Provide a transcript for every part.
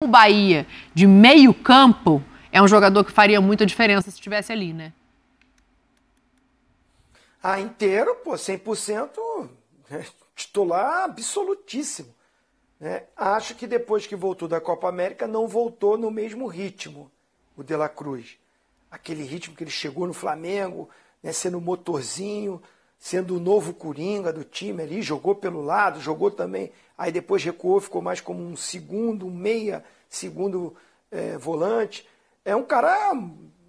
Bahia de meio campo, é um jogador que faria muita diferença se estivesse ali, né? Inteiro, pô, 100%, titular absolutíssimo. Né? Acho que depois que voltou da Copa América, não voltou no mesmo ritmo, o De La Cruz. Aquele ritmo que ele chegou no Flamengo, né, sendo motorzinho, sendo o novo coringa do time ali, jogou pelo lado, jogou também, aí depois recuou, ficou mais como um segundo, um meia, segundo volante. É um cara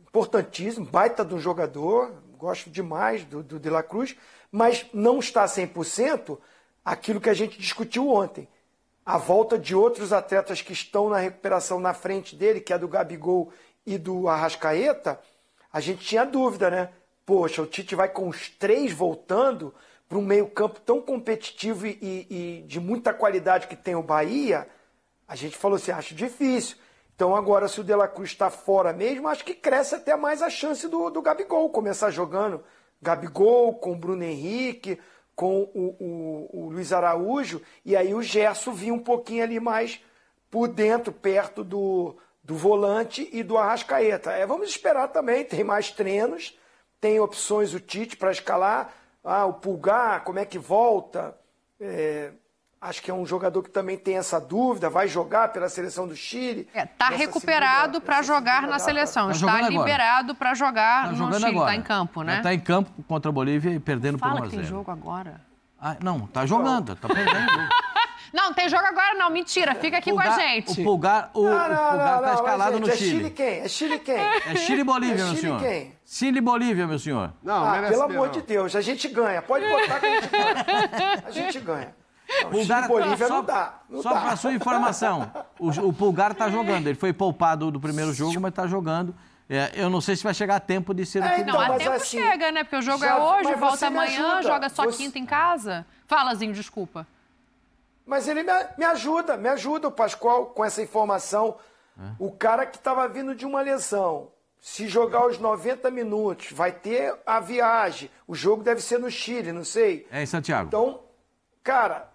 importantíssimo, baita de um jogador, gosto demais do De La Cruz, mas não está 100% aquilo que a gente discutiu ontem. A volta de outros atletas que estão na recuperação na frente dele, que é do Gabigol e do Arrascaeta, a gente tinha dúvida, né? Poxa, o Tite vai com os 3 voltando para um meio-campo tão competitivo e de muita qualidade que tem o Bahia. A gente falou assim, acho difícil. Então agora, se o De La Cruz está fora mesmo, acho que cresce até mais a chance do Gabigol começar jogando. Gabigol com o Bruno Henrique, com o Luiz Araújo, e aí o Gerson vinha um pouquinho ali mais por dentro, perto do volante e do Arrascaeta. Vamos esperar também, tem mais treinos, tem opções o Tite para escalar, o Pulgar, como é que volta, acho que é um jogador que também tem essa dúvida, vai jogar pela seleção do Chile. Está recuperado para jogar na seleção, está liberado para jogar no Chile, está em campo, né? Está em campo contra a Bolívia e perdendo por 1 a 0. Fala que tem jogo agora. Não, está jogando, está perdendo. Não, tem jogo agora não, mentira, fica aqui com a gente. O Pulgar está escalado no Chile. É Chile quem? É Chile quem? É Chile e Bolívia, meu senhor. Quem? Chile e Bolívia, meu senhor. Não, pelo amor de Deus, a gente ganha. Pode botar que a gente ganha. A gente ganha. Pulgar, Bolívia não dá. Só para sua informação, o Pulgar está jogando. Ele foi poupado do primeiro jogo, mas está jogando. Eu não sei se vai chegar a tempo de ser utilizado. Não, a tempo assim, chega, né? Porque o jogo é hoje, volta amanhã, joga só quinta em casa. Fala, Zinho, desculpa. Mas ele me ajuda, o Pascoal, com essa informação. O cara que estava vindo de uma lesão, se jogar os 90 minutos, vai ter a viagem. O jogo deve ser no Chile, não sei. É em Santiago. Então, cara,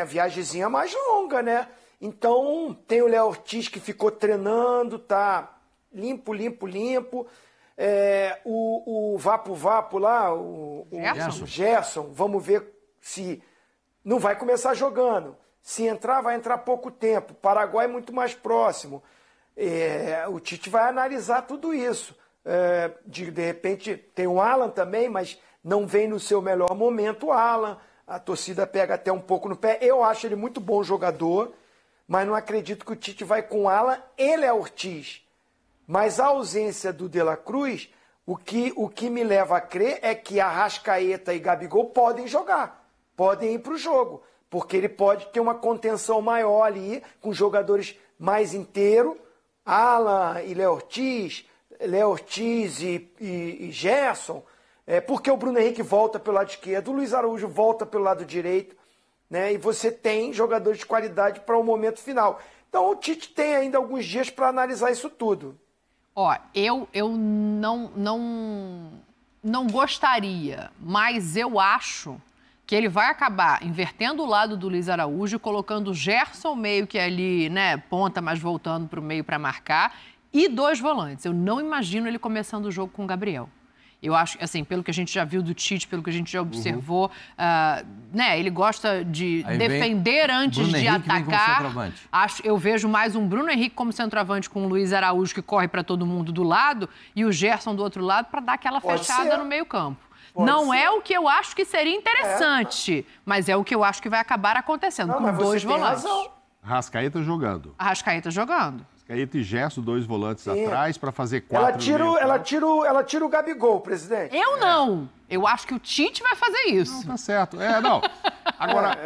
viagemzinha mais longa, né? Então, tem o Léo Ortiz que ficou treinando, tá limpo. O Vapo lá, o Gerson, vamos ver se não vai começar jogando. Se entrar, vai entrar pouco tempo. O Paraguai é muito mais próximo. O Tite vai analisar tudo isso. De repente, tem o Alan também, mas não vem no seu melhor momento o Alan. A torcida pega até um pouco no pé. Eu acho ele muito bom jogador, mas não acredito que o Tite vai com o Alan. Ele é Ortiz. Mas a ausência do De La Cruz, o que me leva a crer é que Arrascaeta e Gabigol podem jogar. Podem ir para o jogo, porque ele pode ter uma contenção maior ali, com jogadores mais inteiros, Alan e Léo Ortiz e Gerson, porque o Bruno Henrique volta pelo lado esquerdo, o Luiz Araújo volta pelo lado direito, né? E você tem jogadores de qualidade para o momento final. Então o Tite tem ainda alguns dias para analisar isso tudo. Eu não gostaria, mas eu acho que ele vai acabar invertendo o lado do Luiz Araújo, colocando o Gerson meio que ali, né, ponta, mas voltando para o meio para marcar, e 2 volantes. Eu não imagino ele começando o jogo com o Gabriel. Eu acho, assim, pelo que a gente já viu do Tite, pelo que a gente já observou, né, ele gosta de defender antes de atacar. Eu vejo mais um Bruno Henrique como centroavante com o Luiz Araújo, que corre para todo mundo do lado, e o Gerson do outro lado para dar aquela fechada no meio-campo. Não é o que eu acho que seria interessante, mas é o que eu acho que vai acabar acontecendo, com 2 volantes. Arrascaeta jogando. Arrascaeta e Gerson, 2 volantes atrás para fazer 4. Ela tira o Gabigol, presidente. Eu não. Eu acho que o Tite vai fazer isso. Não, tá certo. Não. Agora,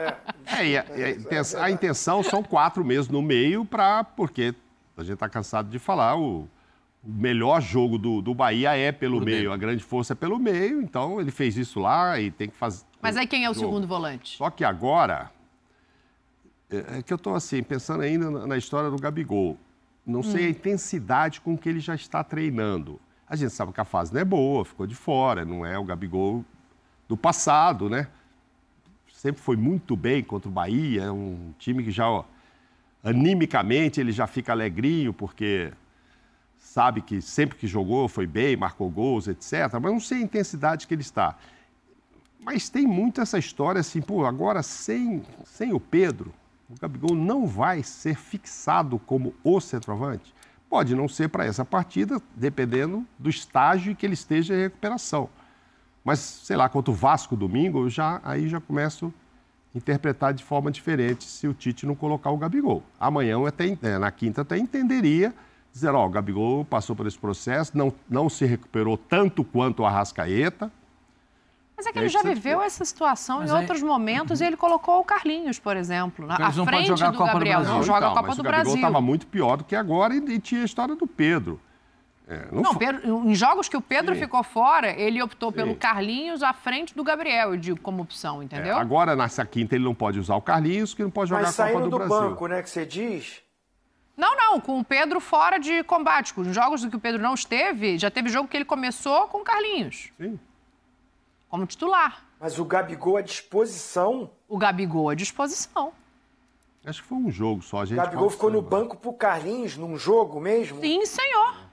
a intenção são 4 mesmo no meio, porque a gente tá cansado de falar, o melhor jogo do Bahia é pelo meio, a grande força é pelo meio, então ele fez isso lá e tem que fazer. Mas aí quem é o segundo volante? Só que agora, que eu estou assim, pensando ainda na história do Gabigol. Não sei a intensidade com que ele já está treinando. A gente sabe que a fase não é boa, ficou de fora, não é o Gabigol do passado, né? Sempre foi muito bem contra o Bahia, é um time que já animicamente ele já fica alegrinho, porque sabe que sempre que jogou foi bem, marcou gols, etc. Mas não sei a intensidade que ele está. Mas tem muito essa história assim, pô, agora sem o Pedro, o Gabigol não vai ser fixado como o centroavante. Pode não ser para essa partida, dependendo do estágio que ele esteja em recuperação. Mas, sei lá, contra o Vasco domingo, aí já começo a interpretar de forma diferente se o Tite não colocar o Gabigol. Amanhã, na quinta, até entenderia, dizer, ó, o Gabigol passou por esse processo, não se recuperou tanto quanto o Arrascaeta. Mas é que ele já viveu essa situação em outros momentos e ele colocou o Carlinhos, por exemplo, à frente do Gabriel. Não joga a Copa do Brasil. O Gabigol estava muito pior do que agora e tinha a história do Pedro. Pedro, em jogos que o Pedro ficou fora, ele optou pelo Carlinhos à frente do Gabriel, eu digo, como opção, entendeu? Agora, nessa quinta, ele não pode usar o Carlinhos, que não pode jogar a Copa do Brasil. Mas saindo do banco, né, que você diz... Não, com o Pedro fora de combate. Com os jogos em que o Pedro não esteve, já teve jogo que ele começou com o Carlinhos. Sim. Como titular. Mas o Gabigol à disposição? O Gabigol à disposição. Acho que foi um jogo só. O Gabigol ficou no banco pro Carlinhos num jogo mesmo? Sim, senhor.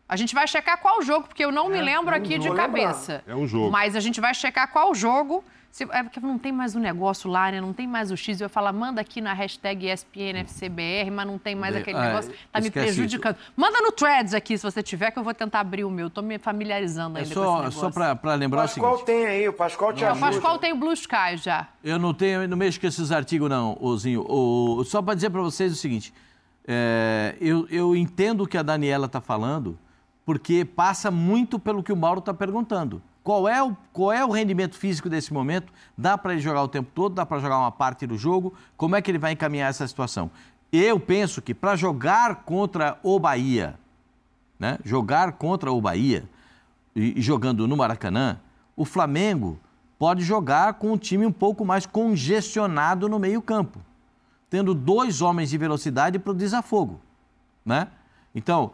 A gente vai checar qual jogo, porque eu não me lembro aqui de cabeça. É um jogo. Mas a gente vai checar qual jogo. É porque não tem mais o negócio lá, né? Não tem mais o X. Eu falo, manda aqui na hashtag ESPNFCBR, mas não tem mais aquele negócio. Tá me prejudicando. Isso. Manda no Threads aqui, se você tiver, que eu vou tentar abrir o meu. Tô me familiarizando ainda com esse negócio. Só para lembrar o seguinte... O Pascoal tem aí, o Pascoal te ajuda. O Pascoal tem o Blue Sky já. Eu não mexo com esses artigos, não, Ozinho. Só para dizer para vocês o seguinte. Eu entendo o que a Daniela está falando, porque passa muito pelo que o Mauro está perguntando. Qual é o rendimento físico desse momento? Dá para ele jogar o tempo todo? Dá para jogar uma parte do jogo? Como é que ele vai encaminhar essa situação? Eu penso que para jogar contra o Bahia, né? Jogar contra o Bahia e jogando no Maracanã, o Flamengo pode jogar com um time um pouco mais congestionado no meio-campo, tendo 2 homens de velocidade para o desafogo, né? Então,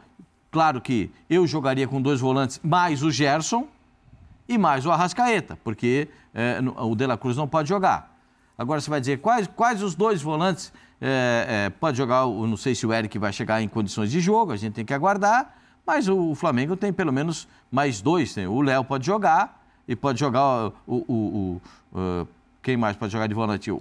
claro que eu jogaria com 2 volantes mais o Gerson e mais o Arrascaeta, porque o De La Cruz não pode jogar. Agora você vai dizer quais os 2 volantes pode jogar, eu não sei se o Eric vai chegar em condições de jogo, a gente tem que aguardar, mas o Flamengo tem pelo menos mais 2, né? O Léo pode jogar e pode jogar quem mais pode jogar de volante?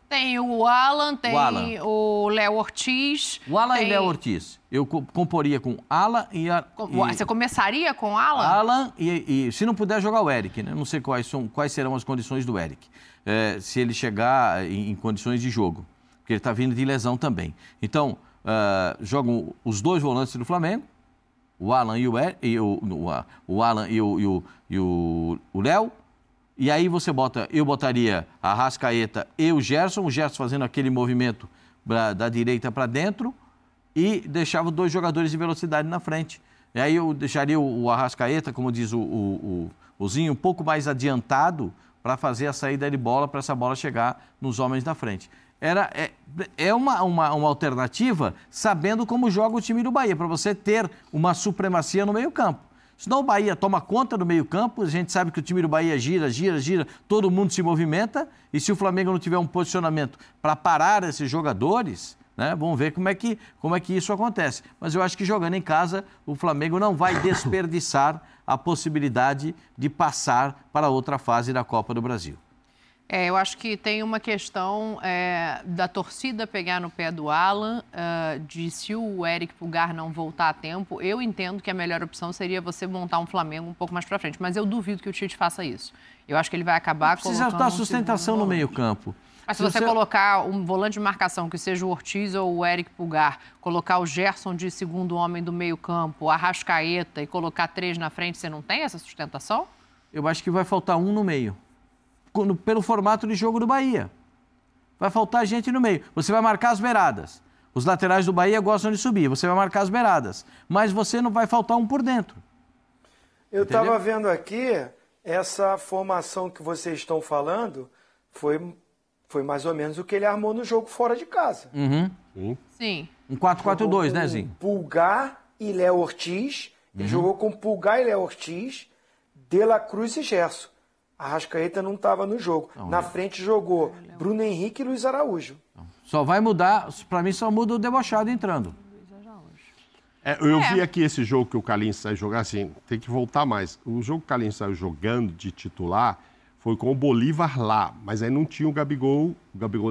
Tem o Alan, tem o Léo Ortiz. O Alan e Léo Ortiz. Eu comporia com Alan e... Você começaria com Alan? Alan e se não puder jogar o Eric, né? Não sei quais serão as condições do Eric. Se ele chegar em condições de jogo. Porque ele está vindo de lesão também. Então, jogam os 2 volantes do Flamengo, o Alan e o Alan e o Léo. E aí eu botaria a Arrascaeta e o Gerson fazendo aquele movimento da direita para dentro e deixava 2 jogadores de velocidade na frente. E aí eu deixaria o Arrascaeta, como diz o Zinho, um pouco mais adiantado para fazer a saída de bola, para essa bola chegar nos homens da frente. É uma alternativa sabendo como joga o time do Bahia, para você ter uma supremacia no meio-campo. Senão o Bahia toma conta do meio-campo, a gente sabe que o time do Bahia gira, todo mundo se movimenta, e se o Flamengo não tiver um posicionamento para parar esses jogadores, né, vamos ver como é que isso acontece. Mas eu acho que jogando em casa, o Flamengo não vai desperdiçar a possibilidade de passar para outra fase da Copa do Brasil. Eu acho que tem uma questão da torcida pegar no pé do Alan, de se o Eric Pulgar não voltar a tempo. Eu entendo que a melhor opção seria você montar um Flamengo um pouco mais para frente, mas eu duvido que o Tite faça isso. Eu acho que ele vai acabar colocando... Precisa dar sustentação no meio-campo. Mas se você colocar um volante de marcação, que seja o Ortiz ou o Eric Pulgar, colocar o Gerson de segundo homem do meio-campo, a Arrascaeta e colocar 3 na frente, você não tem essa sustentação? Eu acho que vai faltar um no meio. Pelo formato de jogo do Bahia. Vai faltar gente no meio. Você vai marcar as beiradas. Os laterais do Bahia gostam de subir. Você vai marcar as beiradas. Mas você não vai faltar um por dentro. Eu estava vendo aqui, essa formação que vocês estão falando foi mais ou menos o que ele armou no jogo fora de casa. Sim. Um 4-4-2, né, Zinho? Pulgar e Léo Ortiz. Ele jogou com Pulgar e Léo Ortiz, De La Cruz e Gerson. A Arrascaeta não estava no jogo. Na frente jogou Bruno Henrique e Luiz Araújo. Só vai mudar, para mim só muda o debochado entrando. Eu vi aqui esse jogo que o Carlinhos saiu jogar, assim, tem que voltar mais. O jogo que o Carlinhos saiu jogando de titular foi com o Bolívar lá, mas aí não tinha o Gabigol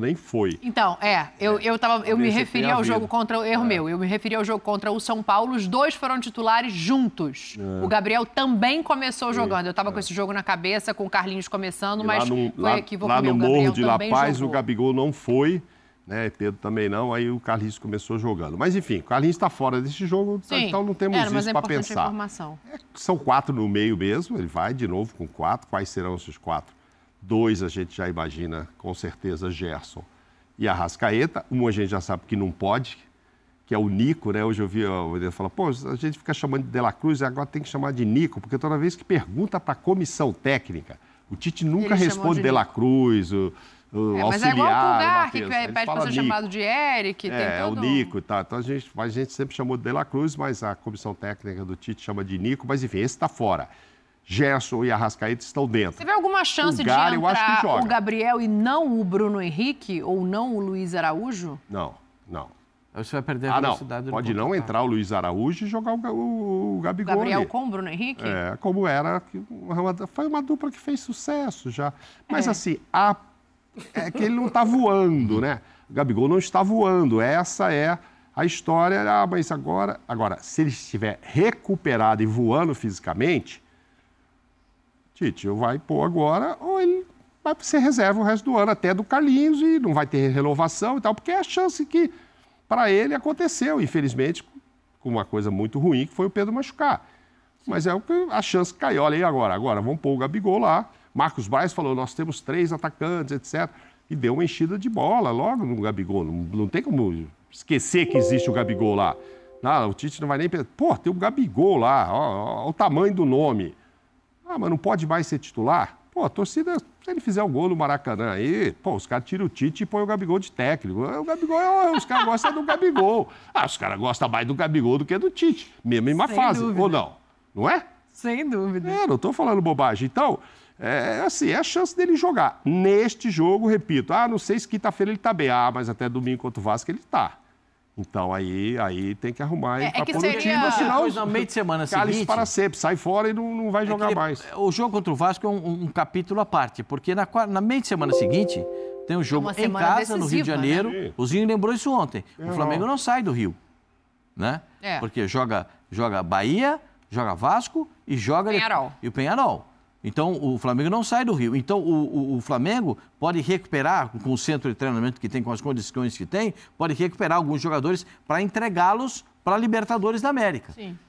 nem foi. Então, eu me referi ao jogo contra o erro meu. Eu me referi ao jogo contra o São Paulo, os dois foram titulares juntos. O Gabriel também começou jogando. Eu estava com esse jogo na cabeça, com o Carlinhos começando, mas foi equívoco meu. Lá no Morro de La Paz, o Gabigol não foi, né? Pedro também não, aí o Carlinhos começou jogando. Mas enfim, o Carlinhos está fora desse jogo, sim, então não temos isso para pensar. A informação. São 4 no meio mesmo, ele vai de novo com 4. Quais serão esses 4? 2 a gente já imagina, com certeza, Gerson e Arrascaeta. A gente já sabe que não pode, que é o Nico, né? Hoje eu vi ele falar, pô, a gente fica chamando de De La Cruz e agora tem que chamar de Nico, porque toda vez que pergunta para a comissão técnica, o Tite nunca responde De La Cruz, o auxiliar. Mas é igual o Pulgar, que pede para ser chamado de Eric. É o Nico e tal. Então a gente sempre chamou de De La Cruz, mas a comissão técnica do Tite chama de Nico. Mas enfim, esse está fora. Gerson e Arrascaeta estão dentro. Você vê alguma chance de entrar o Gabriel e não o Bruno Henrique ou não o Luiz Araújo? Não. Você vai perder a velocidade. Pode não entrar o Luiz Araújo e jogar o Gabigol. Gabriel ali. com o Bruno Henrique? Como era. Foi uma dupla que fez sucesso já. Mas assim, é que ele não está voando, né? O Gabigol não está voando. Essa é a história. Mas agora, se ele estiver recuperado e voando fisicamente, Tite vai pôr agora, ou ele vai ser reserva o resto do ano, até do Carlinhos, e não vai ter renovação e tal, porque é a chance que, para ele, aconteceu, infelizmente, com uma coisa muito ruim, que foi o Pedro machucar. Mas é a chance que caiu. Olha aí agora, vamos pôr o Gabigol lá. Marcos Braz falou, nós temos 3 atacantes, etc. E deu uma enchida de bola logo no Gabigol. Não tem como esquecer que existe o Gabigol lá. Não, o Tite não vai nem pensar, pô, tem o Gabigol lá, ó, o tamanho do nome. Mas não pode mais ser titular? Pô, a torcida, se ele fizer o gol no Maracanã aí, pô, os caras tiram o Tite e põem o Gabigol de técnico. O Gabigol, os caras gostam do Gabigol. Os caras gostam mais do Gabigol do que do Tite. Mesmo em uma fase, ou não? Não é? Sem dúvida. Não estou falando bobagem. Então, é a chance dele jogar. Neste jogo, repito, não sei se quinta-feira ele está bem. Mas até domingo contra o Vasco ele está. Então, aí tem que arrumar para pôr no time, senão no meio de semana seguinte, para sempre, sai fora e não vai jogar mais. O jogo contra o Vasco é um capítulo à parte, porque na meio de semana seguinte tem um jogo em casa, no Rio de Janeiro. Né? O Zinho lembrou isso ontem. O Flamengo não sai do Rio, né? Porque joga Bahia, joga Vasco e joga... Penharol. E o Penharol. Então, o Flamengo não sai do Rio. Então, o Flamengo pode recuperar, com o centro de treinamento que tem, com as condições que tem, pode recuperar alguns jogadores para entregá-los para a Libertadores da América. Sim.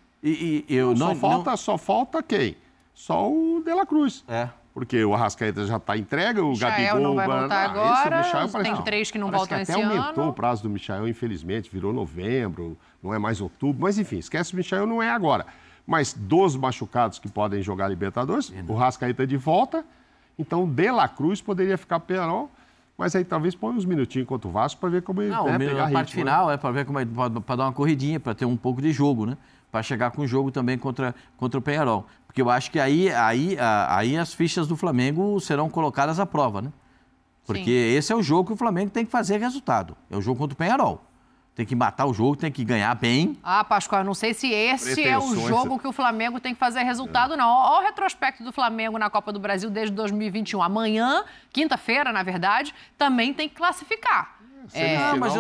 Só falta quem? Só o De La Cruz. Porque o Arrascaeta já está entregue, o Gabigol... não vai voltar agora, tem 3 que não voltam esse ano. Até aumentou o prazo do Michael, infelizmente, virou novembro, não é mais outubro. Mas, enfim, esquece o Michael, não é agora. Mas dos machucados que podem jogar Libertadores, o Arrascaeta de volta, então o De La Cruz poderia ficar Penharol, mas aí talvez põe uns minutinhos contra o Vasco para ver como ele pegar a parte final para ver como para dar uma corridinha, para ter um pouco de jogo, né? Para chegar com o jogo também contra o Penharol. Porque eu acho que aí as fichas do Flamengo serão colocadas à prova, né? Porque esse é o jogo que o Flamengo tem que fazer resultado. É o jogo contra o Penharol. Tem que matar o jogo, tem que ganhar bem. Pascoal, eu não sei se esse é o jogo que o Flamengo tem que fazer resultado, não. Olha o retrospecto do Flamengo na Copa do Brasil desde 2021. Amanhã, quinta-feira, na verdade, também tem que classificar. Mas,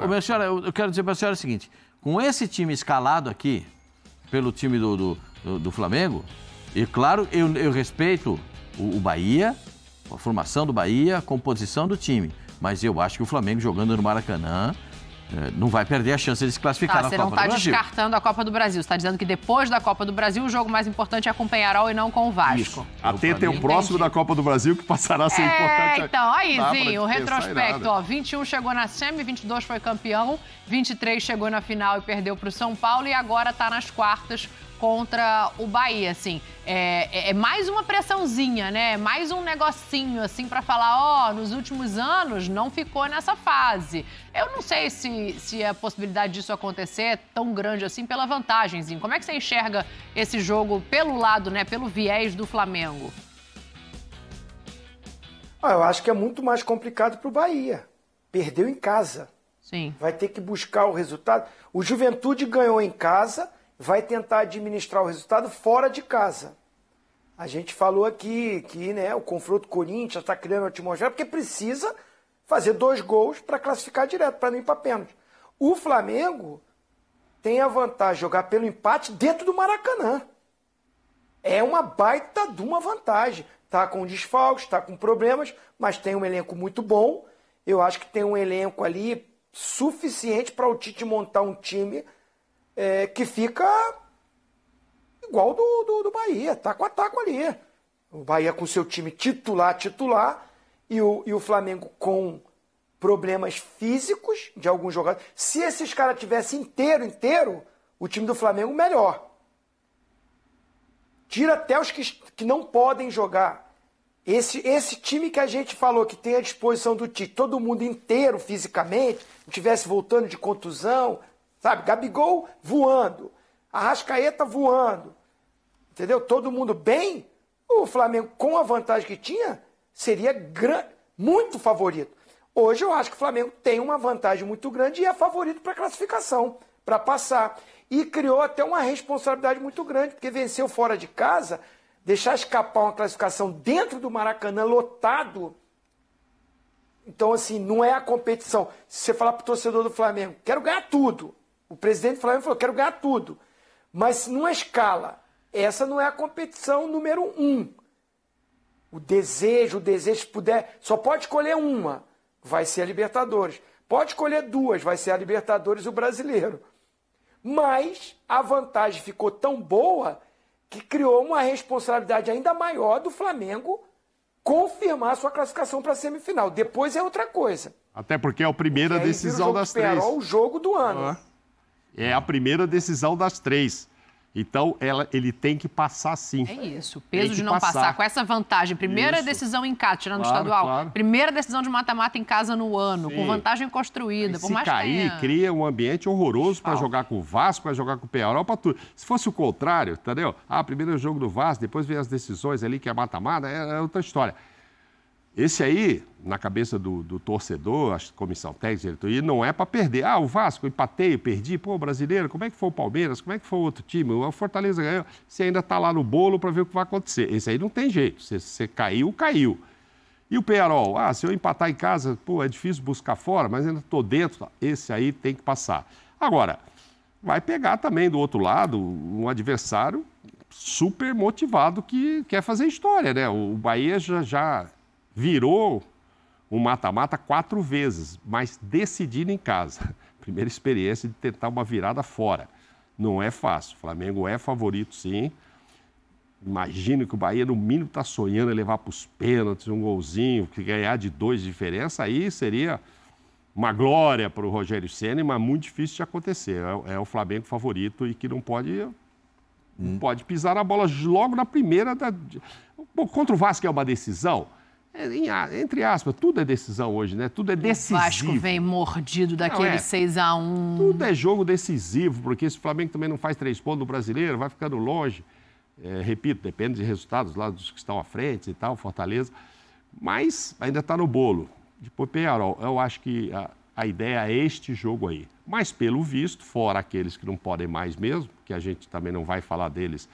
minha senhora, eu quero dizer para a senhora o seguinte. Com esse time escalado aqui, pelo time do Flamengo, e claro, eu respeito o Bahia, a formação do Bahia, a composição do time. Mas eu acho que o Flamengo jogando no Maracanã... não vai perder a chance de se classificar na Copa do Brasil. Você não está descartando a Copa do Brasil. Você está dizendo que depois da Copa do Brasil, o jogo mais importante é com o Penharol e não com o Vasco. Isso. Atento é o próximo da Copa do Brasil que passará a ser importante. Então, aí, Zinho, o retrospecto. 21 chegou na semi, 22 foi campeão, 23 chegou na final e perdeu para o São Paulo e agora está nas quartas contra o Bahia, assim. É mais uma pressãozinha, né? Mais um negocinho, assim, para falar, nos últimos anos não ficou nessa fase. Eu não sei se a possibilidade disso acontecer é tão grande assim pela vantagemzinha. Como é que você enxerga esse jogo pelo lado, né? Pelo viés do Flamengo? Eu acho que é muito mais complicado para o Bahia. perdeu em casa. Sim. Vai ter que buscar o resultado. O Juventude ganhou em casa, vai tentar administrar o resultado fora de casa. A gente falou aqui que, né, o confronto Corinthians está criando uma atmosfera porque precisa fazer 2 gols para classificar direto, para não ir para pênalti. O Flamengo tem a vantagem de jogar pelo empate dentro do Maracanã. É uma baita de uma vantagem. Está com desfalques, está com problemas, mas tem um elenco muito bom. Eu acho que tem um elenco ali suficiente para o Tite montar um time que fica igual do Bahia, taco a taco ali. O Bahia com seu time titular, e o Flamengo com problemas físicos de alguns jogadores. Se esses caras tivessem inteiro, o time do Flamengo melhor. Tira até os que não podem jogar. Esse time que a gente falou que tem à disposição do Tite, todo mundo inteiro fisicamente, não tivesse voltando de contusão, sabe? Gabigol voando, Arrascaeta voando, entendeu? Todo mundo bem, o Flamengo, com a vantagem que tinha, seria muito favorito. Hoje eu acho que o Flamengo tem uma vantagem muito grande e é favorito para a classificação, para passar. E criou até uma responsabilidade muito grande, porque venceu fora de casa. Deixar escapar uma classificação dentro do Maracanã lotado. Então, assim, não é a competição. Se você falar para o torcedor do Flamengo, quero ganhar tudo. O presidente do Flamengo falou, quero ganhar tudo. Mas numa escala, essa não é a competição número 1. O desejo, se puder, só pode escolher uma, vai ser a Libertadores. Pode escolher 2, vai ser a Libertadores e o Brasileiro. Mas a vantagem ficou tão boa que criou uma responsabilidade ainda maior do Flamengo confirmar sua classificação para a semifinal. Depois é outra coisa. Até porque é a primeira decisão das 3. É o jogo do ano. É a primeira decisão das 3. Então, ele tem que passar sim. É isso, o peso de não passar. Com essa vantagem, primeira decisão em casa, tirando o estadual, primeira decisão de mata-mata em casa no ano, sim, com vantagem construída. Por mais cair, cria um ambiente horroroso para jogar com o Vasco, para jogar com o Peñarol, para tudo. Se fosse o contrário, entendeu? Primeiro é o jogo do Vasco, depois vem as decisões ali, que é mata-mata, é outra história. Esse aí, na cabeça do torcedor, a comissão técnica, diretoria, não é para perder. O Vasco, empatei, perdi. Pô, brasileiro, como é que foi o Palmeiras? Como é que foi o outro time? O Fortaleza ganhou. Você ainda está lá no bolo para ver o que vai acontecer. Esse aí não tem jeito. Você caiu, caiu. E o Peñarol? Se eu empatar em casa, pô, é difícil buscar fora, mas ainda estou dentro. Esse aí tem que passar. Agora, vai pegar também do outro lado um adversário super motivado que quer fazer história, né? O Bahia já virou um mata-mata 4 vezes, mas decidindo em casa. Primeira experiência de tentar uma virada fora. Não é fácil. O Flamengo é favorito, sim. Imagino que o Bahia, no mínimo, está sonhando em levar para os pênaltis, um golzinho, que ganhar de 2 de diferença, aí seria uma glória para o Rogério Ceni, mas muito difícil de acontecer. É o Flamengo favorito e que não pode pisar na bola logo na primeira. Contra o Vasco é uma decisão. Entre aspas, tudo é decisão hoje, né? Tudo é decisivo. O Vasco vem mordido daquele 6-1. Tudo é jogo decisivo, porque se o Flamengo também não faz 3 pontos no Brasileiro, vai ficando longe. Repito, depende de resultados lá dos que estão à frente e tal, Fortaleza. Mas ainda está no bolo. Depois, Peñarol, eu acho que a ideia é este jogo aí. Mas, pelo visto, fora aqueles que não podem mais mesmo, que a gente também não vai falar deles.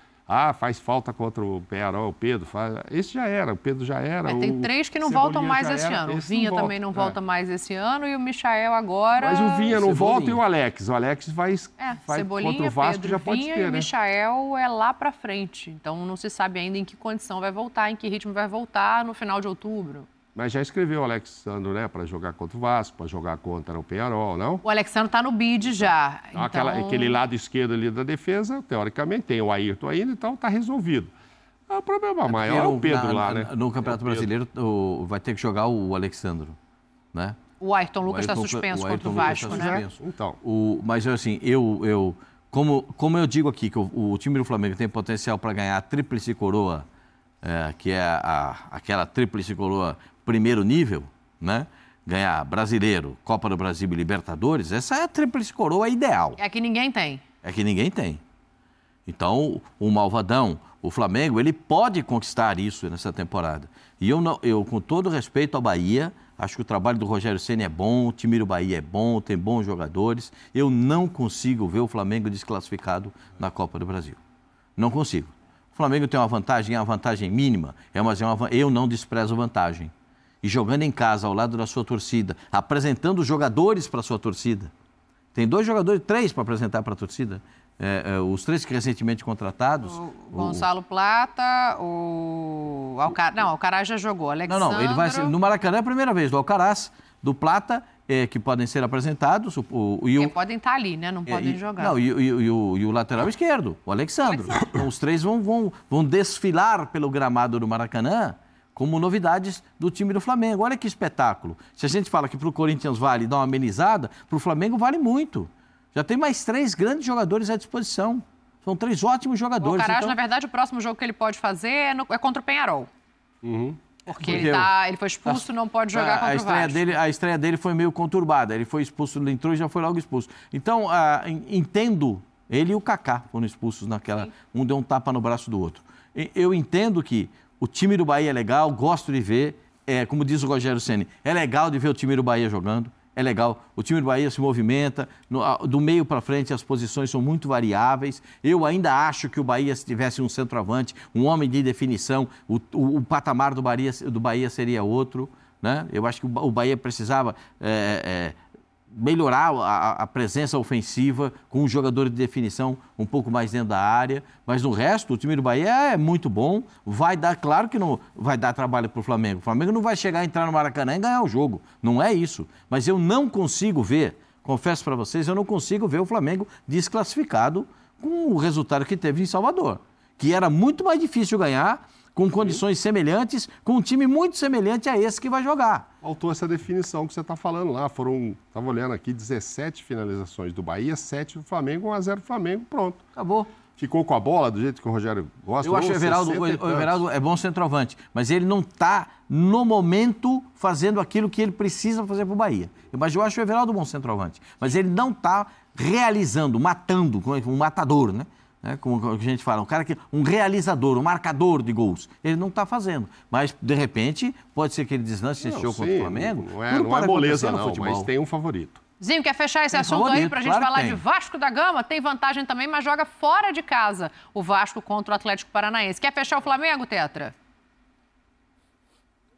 Faz falta contra o Peñarol, o Pedro. Esse já era, o Pedro já era. Tem 3 que não voltam mais esse ano. O Vinha também não volta mais esse ano e o Michael agora... Mas o Vinha não volta e o Alex. O Alex vai Cebolinha, contra o Vasco, Pedro, já pode Vinha, ter, e né? o Michael é lá pra frente. Então não se sabe ainda em que condição vai voltar, em que ritmo vai voltar no final de outubro. Mas já escreveu o Alexandre, né, para jogar contra o Vasco, para jogar contra o Peñarol, não? O Alexandre está no bid já. Então... Aquele lado esquerdo ali da defesa, teoricamente, tem o Ayrton ainda, então está resolvido. O problema maior é o Pedro lá, né? No Campeonato Brasileiro vai ter que jogar o Alexandre, né? O Ayrton Lucas está suspenso contra o Vasco, né? Então. Mas, assim, como eu digo aqui, que o time do Flamengo tem potencial para ganhar a tríplice coroa, que é aquela tríplice coroa primeiro nível, né? Ganhar Brasileiro, Copa do Brasil e Libertadores, essa é a tríplice coroa ideal. É que ninguém tem. É que ninguém tem. Então, o malvadão, o Flamengo, ele pode conquistar isso nessa temporada. E eu com todo respeito ao Bahia, Acho que o trabalho do Rogério Ceni é bom, o time do Bahia é bom, tem bons jogadores. Eu não consigo ver o Flamengo desclassificado na Copa do Brasil. Não consigo. O Flamengo tem uma vantagem mínima, eu não desprezo vantagem. E jogando em casa, ao lado da sua torcida, apresentando jogadores para a sua torcida. Tem 3 para apresentar para a torcida. Os 3 que recentemente contratados. O Gonçalo Plata, o Alcaraz já jogou. Alexandro... Não, ele vai ser, no Maracanã é a primeira vez, do Alcaraz, do Plata, que podem ser apresentados. Podem estar ali, né? Não podem jogar. Não, e o lateral esquerdo, o Alexandro. Então, os 3 vão desfilar pelo gramado do Maracanã como novidades do time do Flamengo. Olha que espetáculo. Se a gente fala que para o Corinthians vale dar uma amenizada, para o Flamengo vale muito. Já tem mais 3 grandes jogadores à disposição. São 3 ótimos jogadores. O Alcaraz, na verdade, o próximo jogo que ele pode fazer é contra o Penharol. Porque ele foi expulso e não pode jogar contra o Vasco. A estreia dele foi meio conturbada. Ele foi expulso, ele entrou e já foi logo expulso. Então, entendo, ele e o Kaká foram expulsos naquela... Um deu um tapa no braço do outro. Eu entendo que o time do Bahia é legal, gosto de ver. Como diz o Rogério Ceni, é legal de ver o time do Bahia jogando. É legal, o time do Bahia se movimenta, do meio para frente as posições são muito variáveis. Eu ainda acho que o Bahia, se tivesse um centroavante, um homem de definição, o patamar do Bahia seria outro, né? Eu acho que o Bahia precisava melhorar a presença ofensiva com um jogador de definição um pouco mais dentro da área, mas no resto o time do Bahia é muito bom, claro que não vai dar trabalho para o Flamengo. O Flamengo não vai chegar a entrar no Maracanã e ganhar o jogo, não é isso. Mas eu não consigo ver, confesso para vocês, eu não consigo ver o Flamengo desclassificado com o resultado que teve em Salvador, que era muito mais difícil ganhar, com condições semelhantes, com um time muito semelhante a esse que vai jogar. Faltou essa definição que você está falando lá. Estava olhando aqui, 17 finalizações do Bahia, 7 do Flamengo, 1-0 do Flamengo, pronto. Acabou. Ficou com a bola do jeito que o Rogério gosta. Eu acho que o Everaldo é bom centroavante, mas ele não está, no momento, fazendo aquilo que ele precisa fazer para o Bahia. Mas eu acho o Everaldo bom centroavante, mas ele não está realizando, matando, um matador, né? Como a gente fala, um realizador, um marcador de gols. Ele não está fazendo. Mas, de repente, pode ser que ele deslance esse jogo contra o Flamengo. Não é moleza, não, mas tem um favorito. Zinho, quer fechar esse assunto aí para a gente falar de Vasco da Gama? Tem vantagem também, mas joga fora de casa o Vasco contra o Atlético Paranaense. Quer fechar o Flamengo, Tetra?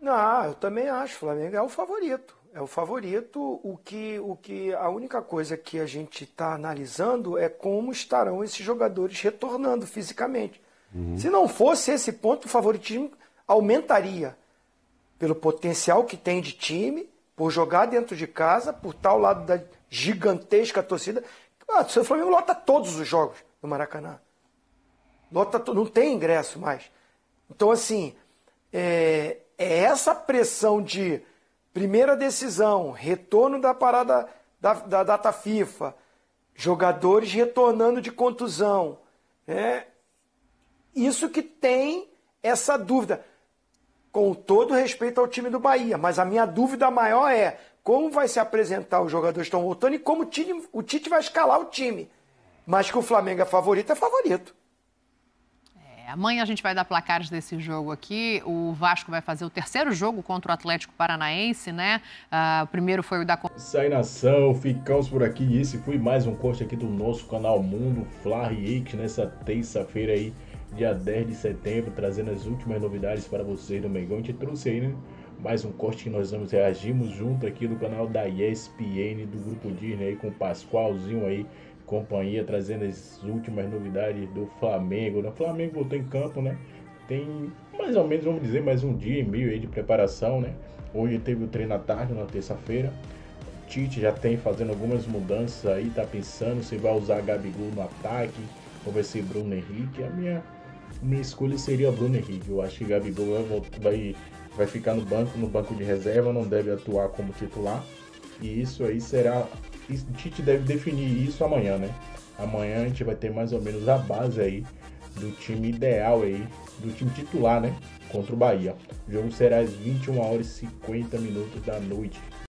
Não, eu também acho. O Flamengo é o favorito. É o favorito. A única coisa que a gente está analisando é como estarão esses jogadores retornando fisicamente. Se não fosse esse ponto, o favoritismo aumentaria pelo potencial que tem de time, por jogar dentro de casa, por estar ao lado da gigantesca torcida. O Flamengo lota todos os jogos no Maracanã. Não tem ingresso mais. Então, assim, é essa pressão de primeira decisão, retorno da parada da data FIFA, jogadores retornando de contusão. Isso que tem essa dúvida. Com todo respeito ao time do Bahia, mas a minha dúvida maior é como vai se apresentar os jogadores que estão voltando e como o Tite vai escalar o time. Mas que o Flamengo é favorito, é favorito. Amanhã a gente vai dar placares desse jogo aqui. O Vasco vai fazer o terceiro jogo contra o Atlético Paranaense, né? O primeiro foi o da... Isso aí, nação. Ficamos por aqui. E esse foi mais um corte aqui do nosso canal Mundo Fla React nessa terça-feira aí, dia 10 de setembro, trazendo as últimas novidades para vocês do Mengão. A gente trouxe aí, né, mais um corte que nós vamos reagirmos junto aqui do canal da ESPN, do Grupo Disney, aí, com o Pascoalzinho aí, companhia, trazendo as últimas novidades do Flamengo. O Flamengo voltou em campo, né? Tem mais ou menos, vamos dizer, mais um dia e meio aí de preparação, né? Hoje teve o treino à tarde, na terça-feira. O Tite já tem fazendo algumas mudanças aí, tá pensando se vai usar Gabigol no ataque ou vai ser Bruno Henrique. A minha escolha seria Bruno Henrique. Eu acho que Gabigol vai ficar no banco de reserva, não deve atuar como titular. E isso aí será... O Tite deve definir isso amanhã, né? Amanhã a gente vai ter mais ou menos a base aí do time ideal aí, do time titular, né? Contra o Bahia. O jogo será às 21h50 da noite.